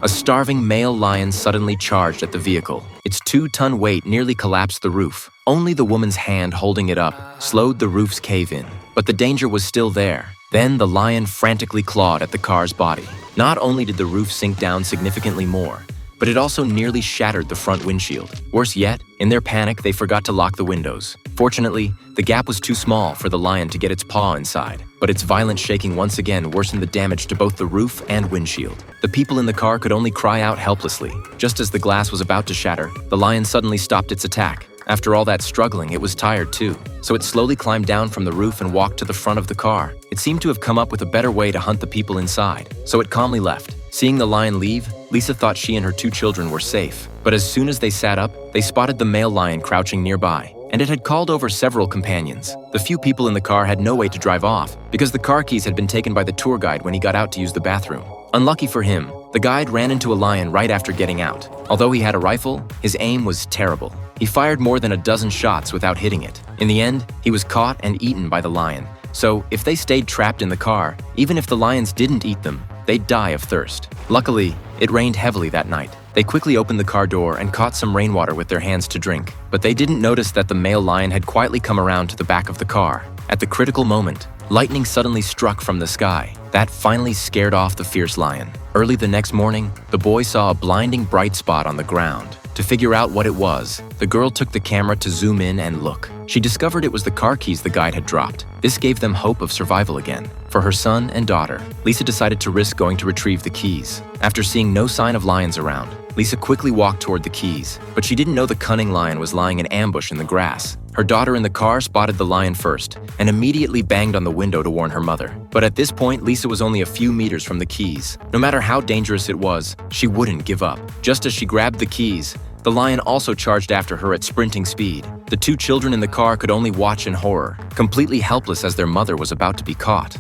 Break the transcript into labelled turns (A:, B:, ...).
A: A starving male lion suddenly charged at the vehicle. Its 2-ton weight nearly collapsed the roof. Only the woman's hand holding it up slowed the roof's cave-in. But the danger was still there. Then the lion frantically clawed at the car's body. Not only did the roof sink down significantly more, but it also nearly shattered the front windshield. Worse yet, in their panic, they forgot to lock the windows. Fortunately, the gap was too small for the lion to get its paw inside, but its violent shaking once again worsened the damage to both the roof and windshield. The people in the car could only cry out helplessly. Just as the glass was about to shatter, the lion suddenly stopped its attack. After all that struggling, it was tired too, so it slowly climbed down from the roof and walked to the front of the car. It seemed to have come up with a better way to hunt the people inside, so it calmly left. Seeing the lion leave, Lisa thought she and her 2 children were safe. But as soon as they sat up, they spotted the male lion crouching nearby, and it had called over several companions. The few people in the car had no way to drive off, because the car keys had been taken by the tour guide when he got out to use the bathroom. Unlucky for him, the guide ran into a lion right after getting out. Although he had a rifle, his aim was terrible. He fired more than a dozen shots without hitting it. In the end, he was caught and eaten by the lion. So, if they stayed trapped in the car, even if the lions didn't eat them, they'd die of thirst. Luckily, it rained heavily that night. They quickly opened the car door and caught some rainwater with their hands to drink. But they didn't notice that the male lion had quietly come around to the back of the car. At the critical moment, lightning suddenly struck from the sky. That finally scared off the fierce lion. Early the next morning, the boy saw a blinding bright spot on the ground. To figure out what it was, the girl took the camera to zoom in and look. She discovered it was the car keys the guide had dropped. This gave them hope of survival again. For her son and daughter, Lisa decided to risk going to retrieve the keys. After seeing no sign of lions around, Lisa quickly walked toward the keys, but she didn't know the cunning lion was lying in ambush in the grass. Her daughter in the car spotted the lion first and immediately banged on the window to warn her mother. But at this point, Lisa was only a few meters from the keys. No matter how dangerous it was, she wouldn't give up. Just as she grabbed the keys, the lion also charged after her at sprinting speed. The 2 children in the car could only watch in horror, completely helpless as their mother was about to be caught.